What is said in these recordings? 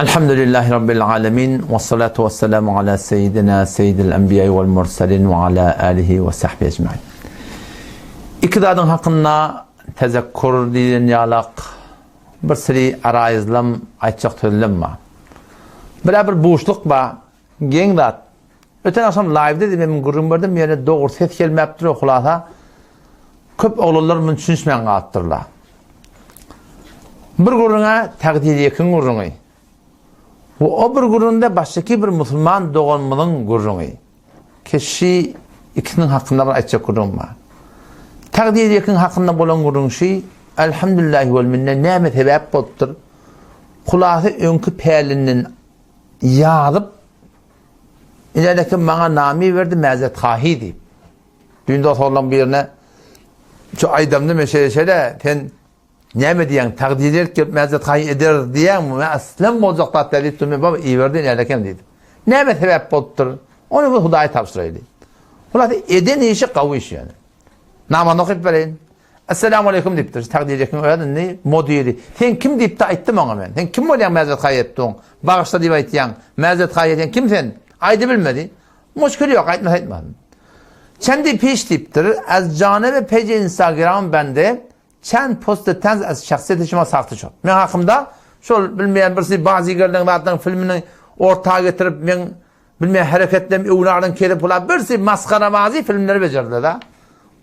Elhamdülillahi Rabbil alemin ve salatu ve selamu ala seyyidina seyyidil enbiya vel mursalin ve ala alihi ve sahbihi ecmaîn. İktidarın hakkında tezekkur diyen yalak bir siri arayızlam aytacak tözlem var. Bir boşluk var. Gendat. Öten akşam live'de de benim gurrum verdim yani doğru ses gelmeyip duruyor kulağına. Köp oğullar bunu düşünüşmeyen kalıptırlar. Bir gurruna takdir yakın gurrunu. O bir gurrunda baştaki bir Müslüman doğulmanın gurrunu. Kişi ikisinin hakkında bir aytacak gurrum var. Takdir yakın hakkında olan gurrun şey elhamdülillahi vel minne nimet sebep bolupdur. Kulağına önkü pelinin yağıp İleride bana nami verdi Mezet Khahî deyip. Düğünde sorulan bir yerine şu aydamda meşeleşele sen ne mi diyen takdir ki Mezet Khahî eder diyen mi? Aslen olacak tatlı tutmuyor baba iyi verdin ileride dedim. Ne mi sebep bolupdur? Onu bu Hudaya tapşıraydı. Ulan eden işi kavu iş yani. Namazını okuyup verin. Esselamu aleyküm deyiptir. Takdir yakın öğredin ne? Modiyeli. Sen kim deyip de ayttım ona ben. Sen kim olayan Mezet Khahî ettin? Bağışta deyip ayttiyan. Mezet Khahî ettiyan kim sen? Aydı bilmedi. Muşkül yok. Aytmadım. Kendi peş deyiptir. Az canı ve pece instagram bende çend posta tenz az şahsiyet işime saktı çok. Ben hakkımda şol bilmeyen birisi bazı yerlerden vardan filmini ortaya getirip ben bilmeyen hareketlerim uğrardan kelip ola birisi maskara bazı filmleri becerdi da.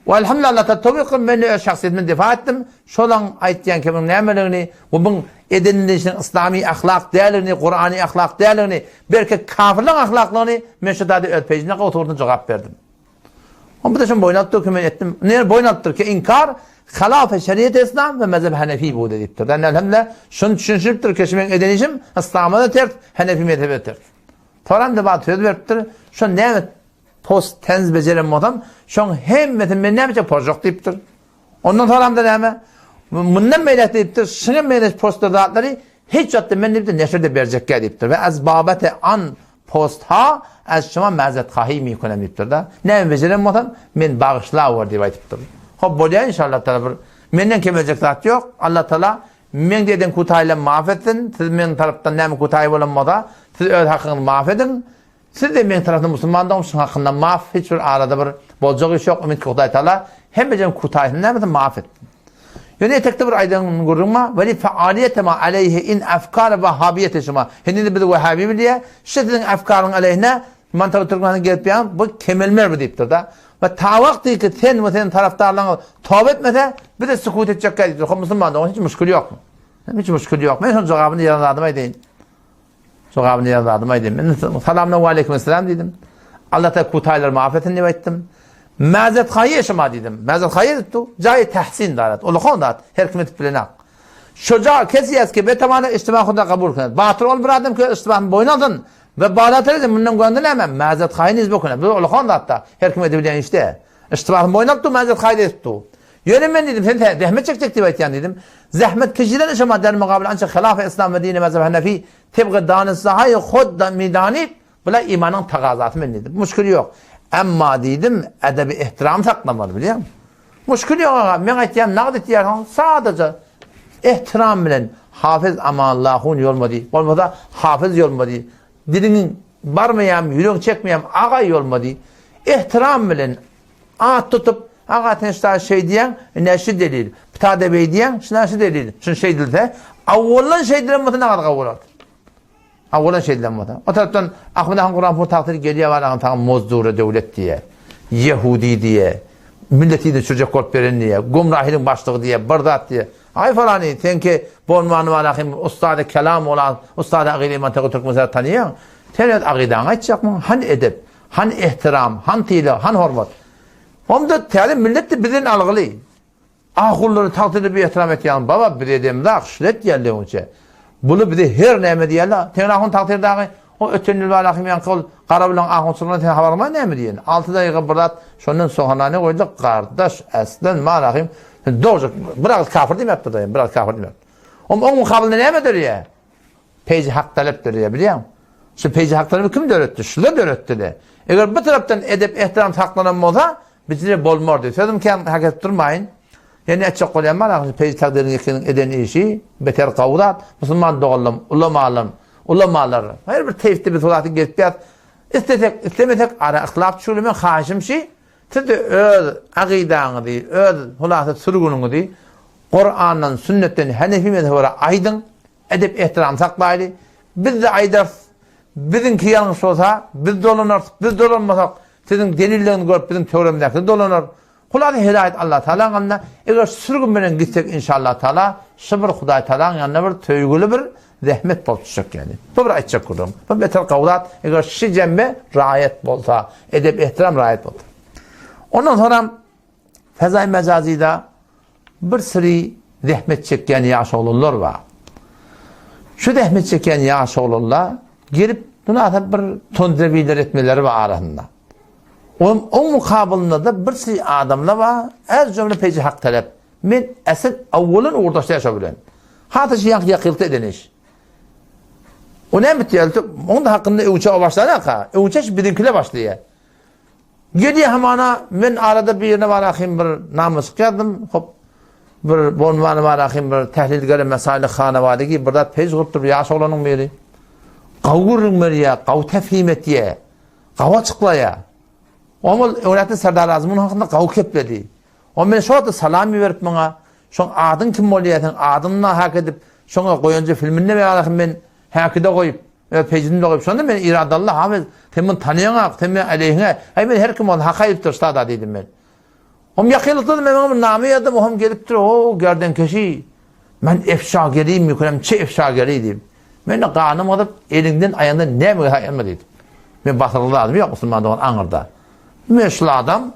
Ve elhamdülillah tabiqim ben şahsiyetimi defa ettim. Şolan aytdiyan kimin nemelerini bu bunun edinilişin İslami ahlak değerlerini, Kur'an'ı ahlak değerlerini, belki kafirlerin ahlaklarını meşhedade ötpeyicine oturdum cevap verdim. Ama bu da şimdi boynattır ki ben ettim. Ne boynattır ki inkar, halaf-ı şeriyet İslam ve mezhep Hanefi bu dediktir. Yani elhamdülillah şunu düşünüptür ki şimdi edinişim İslam'a da tert, Hanefi mezhebe tert. Toran da bana söz veriptir. Şu ne post tenz becerem adam, şu hem metin ben ne yapacak projekt deyiptir. Ondan sonra da ne mi? Bundan meylet deyiptir. Şuna meylet poster dağıtları hiç yoktu ben deyiptir. Neşrede verecek deyiptir. Ve az babete an post ha az şuma Mezet Khahî mi yikonem deyiptir da. Ne becerem adam? Men bağışla var deyiptir. Hop bolya inşallah Teala. Menden kim verecek zat yok. Allah Teala men deden kutayla mahfettin. Siz men taraftan ne mi kutay bolanmada? Siz öz hakkını mahfedin. Siz de men taraftan Müslümandan olsun hakkında mahf hiçbir arada bir bolcak iş yok. Ümit Kutay Teala hem becem kutayını ne mi mahfettin? Yani etekte bir aydan gururma ve li faaliyete ma aleyhi in afkar vehhabiyete şuma. Hindi bir vehhabi diye şiddetin afkarın aleyhine mantığı Türkmen'den gelip yan bu kemelmer bir deyiptir da. Ve ta vakti ki sen ve senin taraftarlarına tövbe etmese bir de sükut edecek deyiptir. Müslüman'da hiç müşkül yok mu? Hiç müşkül yok. Ben şunun cevabını yarın edeyim. Cevabını yarın edeyim. Selamun aleyküm selam dedim. Allah'ta kutaylar mağfiretini ettim. Mezet Khahî yaşama dedim. Mezet Khahî ettu. Cayı tahsin darat. Uluğun darat. Her kıymet bilenak. Şuca kesiyaz ki be tamamı içtima kuda kabul kınet. Batır ol bir adam ki içtimanın boynadın. Ve bağlatırızın bundan gönderlemem. Mezet Khahî nizbe kınet. Bu uluğun darat da. Her kıymet bilen işte. İçtimanın boynadtu Mezet Khahî ettu. Yönüm ben dedim. Sen zahmet çekecek diye dedim. Zahmet kişiler yaşama der mukabil ancak hilaf-ı İslam ve dini mezhep Hanefi tebgı danışsahayı khud midanip bula imanın tagazatı ben dedim. Müşkül yok. Ama dedim edebi ihtiram saklamalı biliyor musun? Müşkül yok ama ben aytiyem naqdet yerhan sadece ihtiram bilen Hafız aman Allah'un yolmadı. Olmadı Hafız yolmadı. Dilinin barmayam, yürüyün çekmeyem ağa yolmadı. İhtiram bilen ağat tutup ağa tenşta şey diyen neşi delil. Ptade bey diyen neşi delil. Şunu şey dilde. Avvallan şey dilenmedi ne kadar kavul artık. Avvalan şey dilenmedi. O taraftan Ahmet Kur'an bu takdir geliyor var tamam Mozdura devlet diye. Yahudi diye. Milleti de çocuk korp veren diye. Gumrahilin başlığı diye. Bardat diye. Ay falan sen ki bu unvanı var ahim ustadı kelam olan ustadı akide iman Türkmenler tanıyor. Sen akidan açacak mı? Han edep, han ihtiram, han tila, han hürmet. Onda talim millet de bizden algılı. Ahulları takdirde bir ihtiram et yani. Baba bir edem de akşlet yerli önce. Bunu bir de her neyme diyorlar. Tenahun takdirde o ötenil var ahim yan kol karabilan ahun sonra ten havarma neyme diyen. Altıda yıkıbırlat şunun sonuna ne koyduk? Kardeş aslen malahim. Doğru. Bırak kafir değil mi yaptı dayım? Bırak kafir değil mi yaptı? Onun mukabilinde neyme diyor ya? Peyci hak taleptir ya biliyor musun? Şu peyci hak talebi kim de öğretti? Şurada da öğretti de. Eğer bu taraftan edep ihtiram saklanan olsa bizleri bolmor diyor. Sözüm ki hak edip durmayın. Yani etçak olayan var. Peyci takdirin eden işi beter kavrat. Müslüman doğalım, ulama alım. ulamalar. Her bir tevhid bir solatı getpiyat. İstemetek ara ahlak çürümen haşim şey. Tedi öz aqidanı di, öz hulasa sürgününü di. Kur'an'dan, sünnetten, Hanefi mezhebine aydın, edep ihtiram saklaydı. Biz de aydar, bizimki yanlış olsa, biz dolanır, biz dolanmasak, sizin delillerini görüp bizim teoremdeki dolanır. Kulada hidayet Allah Teala'nın eğer sürgün bilen gitsek inşallah Teala, şıbır Huday Teala'nın yanına bir töygülü bir zahmet bol tutacak yani. Bu bir aytacak kurdum. Bu beter kavlat, eğer şi cembe riayet bolsa, edep ihtiram riayet bolsa. Ondan sonra fezai mecazida bir sürü zahmet çeken yaşoğlular var. Şu zahmet çeken yaşoğlular girip buna bir tondeviler etmeleri var arasında. O mukabilinde de bir sürü adamlar var. Az cümle peki hak talep. Men asıl avvalın ortaşta yaşabilen. Hatta şey yakıltı ediniş. O ne bitiyor? Onun da hakkında uçağa başladı. Uçaş bizimkiyle başlıyor. Geliyor hamana men arada bir yerine varakayım bir namus kıyadım. Hop bir bonmanı varakayım bir tehlilgari mesaili xanavadagi burada pej qurib yaş olanın beri. Qavurun beriya, qav tefhim etiye. Qav açıqlaya. Omul öğretti Serdar Azmun hakkında qav kepledi. O men şoda salami verip bana şoň adın kim bolýasyň adynla hak edip şoňa goýunca filminde varakayım men hakida goýup pejinde goýup şonda men iradallah Hafız temin tanıyaňak temin aleyhine ay men her kim ol hak edip dursa da dedim men. Om yakıldı men namı yadım om gelip dur o garden keşi men efşageri mi kuram çe efşageri dedim. Men de qanım alıp elinden ayağından ne mi hayalma dedim. Men batırıldı adam yok Müslüman doğan Anırda. Meşhur adam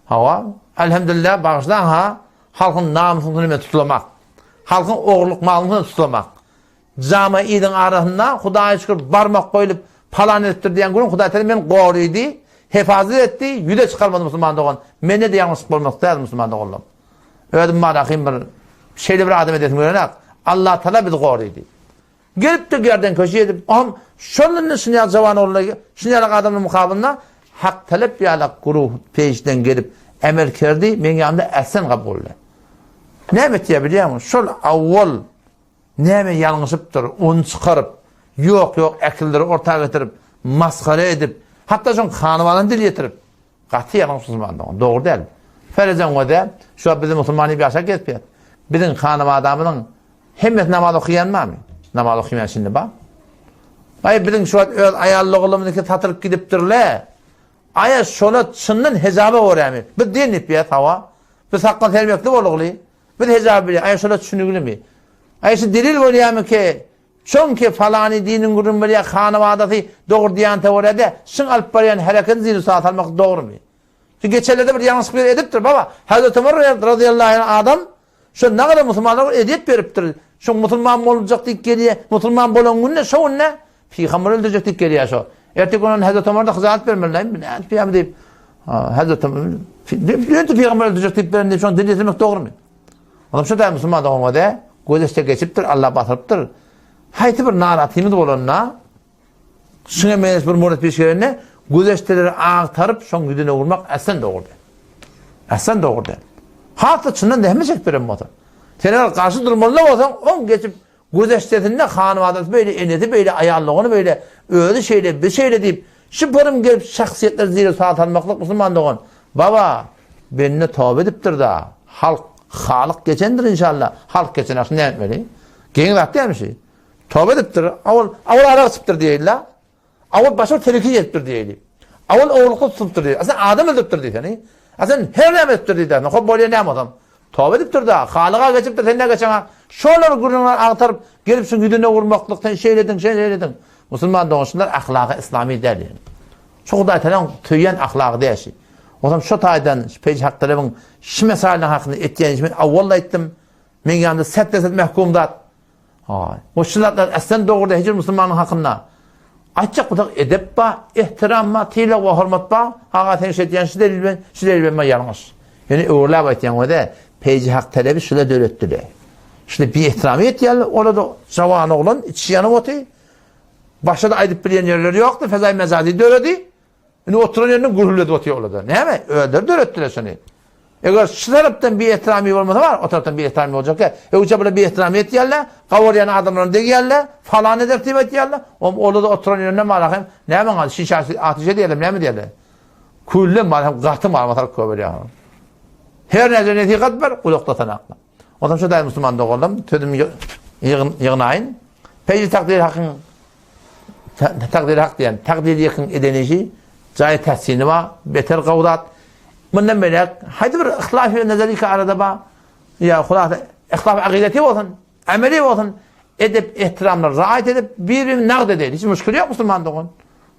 hava elhamdülillah bağışlan ha halkın namusunu tutulamak. Halkın oğurluk malını tutulamak. Cami'nin arasında Hudaýa şükür barmak koyulup palan ettir diyen günün Hudaý Teala men goruydy, hifazet etti, yüde çıkarmadı Müslüman doğan. Mene de yanlışlık olmak değil Müslüman doğan. Ödüm marakayım bir şeyli bir adam edetim öğrenek. Allah Teala bizi goruydy. Gelip de gerden köşe edip, şonun şunya cavan oğlu, şunyalık adamın mukabiline hak talep yalak guruh peşden gelip emel kerdi, men yanımda esen kabul oldu. Ne bitiyor biliyor musun? Şol avval neme yanlışıptır, onu çıkarıp, yok ekilleri ortaya getirip, maskara edip, hatta şun hanımanın dil getirip, katı yanlış Müslümanlığı, doğru değil. Ferezen o da, şu an bizim Müslümanı bir aşağı getmiyor. Bizim hanıma adamının hemmet namaz okuyan mı? Namaz okuyan şimdi bak. Ay bizim şu an ayarlı oğlumundaki tatırıp gidiptirle, ay şola çınının hesabı oraya mı? Bir din ipiyat hava, bir sakla termiyaklı oğlu, bir hesabı bile, ay şola çınıgülü mü? Ayşe delil bolýar mı ki? Çünkü falani dinin gurun bolýar hanawadaty doğru diýen teoriyada şun alyp barýan hereket zini saat almak doğru mu? Şu geçenlerde bir yanlış bir edipdir baba. Hazreti Ömer radıyallahu anh adam şu ne kadar Müslümanlar edip beripdir. Şu Müslüman bolacak dik geliyor. Müslüman bolan günde şu ne? Peygamber öldürecek dik geliyor şu. Erteki gün Hazreti Ömer'de hizmet vermeliler. Ben peygamber deyip Hazreti Ömer peygamber öldürecek dik berinde şu delil etmek doğru mu? Adam şu da Müslüman da olmadı. Gözeste geçiptir, Allah batırıptır. Hayti bir naratimiz olanına, şuna meyles bir murat peşkerine, gözesteleri ağtarıp, şun güdüne vurmak esen doğru değil. Esen doğru değil. Hatta çından dehmeyecek bir emmotu. Sen eğer karşı durmalı olsan, on geçip gözestetinde hanım adet böyle eneti, böyle ayarlığını böyle öyle şeyle, bir şeyle deyip, şu pırım gelip şahsiyetler zira saat almaklık Müslüman doğan. Baba, benimle tövbe ediptir da, halk geçendir inşallah. Halk geçen aslında ne etmeli? Genel vakti yani şey. Tövbe ediptir. Avul ara sıptır diyelim. Avul başka tehlike ettir diyelim. Avul oğluklu sıptır diyelim. Aslında adam öldürtür diyelim. Aslında her ne ettir diyelim. Hop böyle ne adam? Tövbe ediptir da. Halığa geçip de sen ne geçen? Şolar gurunlar ağıtarıp gelip şu güdüne vurmaklıktan şeyledin. Müslüman doğuşunlar ahlakı İslami değil yani. Çok da eten tüyen ahlakı değil şey. O zaman şu taydan peyci haklarımın şu meselelerin hakkında ettiğini ben avvalla ettim. Men yanımda set mehkumdat. O şunlardan esen doğruda hiçbir Müslümanın hakkında. Açık bu edep ba, ihtiram ba, tila ve hürmet ba, hakikaten şey diyen şu delil ben yanlış. Yani öğrela bayt yani o da peyci hak talebi şöyle dölettüler. Şimdi bir ihtiramı et yani orada zavanı olan içi yanı otu. Başta da aydıp bilen yerleri yoktu. Fezai mezadi döledi. Yani oturan yerine gururladı otuya oladı. Ne mi? Öldür dölettüler seni. Eğer şu taraftan bir ihtirami olmasa var, o taraftan bir ihtirami olacak ki. Uca böyle bir ihtiramiyet yerle, kavuryan adamların de yerle, falan edertibet yerle. Orada da oturan yerine malakayım. Ne hemen kaldı? Şişe ateş edelim, ne mi diyelim? Kullum malakayım, katı malakayım köbeli ya. Her nece netikat var, kulukta tanakla. O zaman şu da Müslüman doğuldum, tüdüm yığınayın. Peki takdir hakkın, takdir hak diyen, takdir yakın edenici, cahil tahsini var, beter kavdat. Bundan böyle, haydi bir ihtilaf-ı nezariki arada var. Ya kulakta, ihtilaf-ı akideti olsun, ameli olsun. Edip, ihtiramlar, rahat edip, birbirini nağd edin. Hiç müşkül yok Müslüman doğun.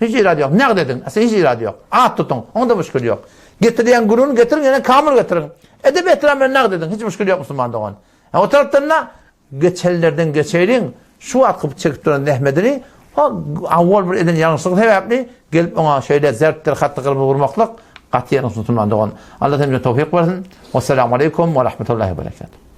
Hiç iradı yok. Nağd edin. Aslında hiç iradı yok. Anat tutun. Onda müşkül yok. Getirilen gururunu getirin, yani kamil getirin. Edip, ihtiramları nağd edin. Hiç müşkül yok Müslüman doğun. O taraftan da, geçerlerden geçerin, şu atkıp çekip duran nehmedini, avval bir edin yanlışlık sebepli, gelip ona şöyle zertler, hattı kılımı vurmaklık, katiyen Müslüman doğun. Allah temizle tevfik versin. Vesselamu aleyküm ve rahmetullahi ve berekatuhu.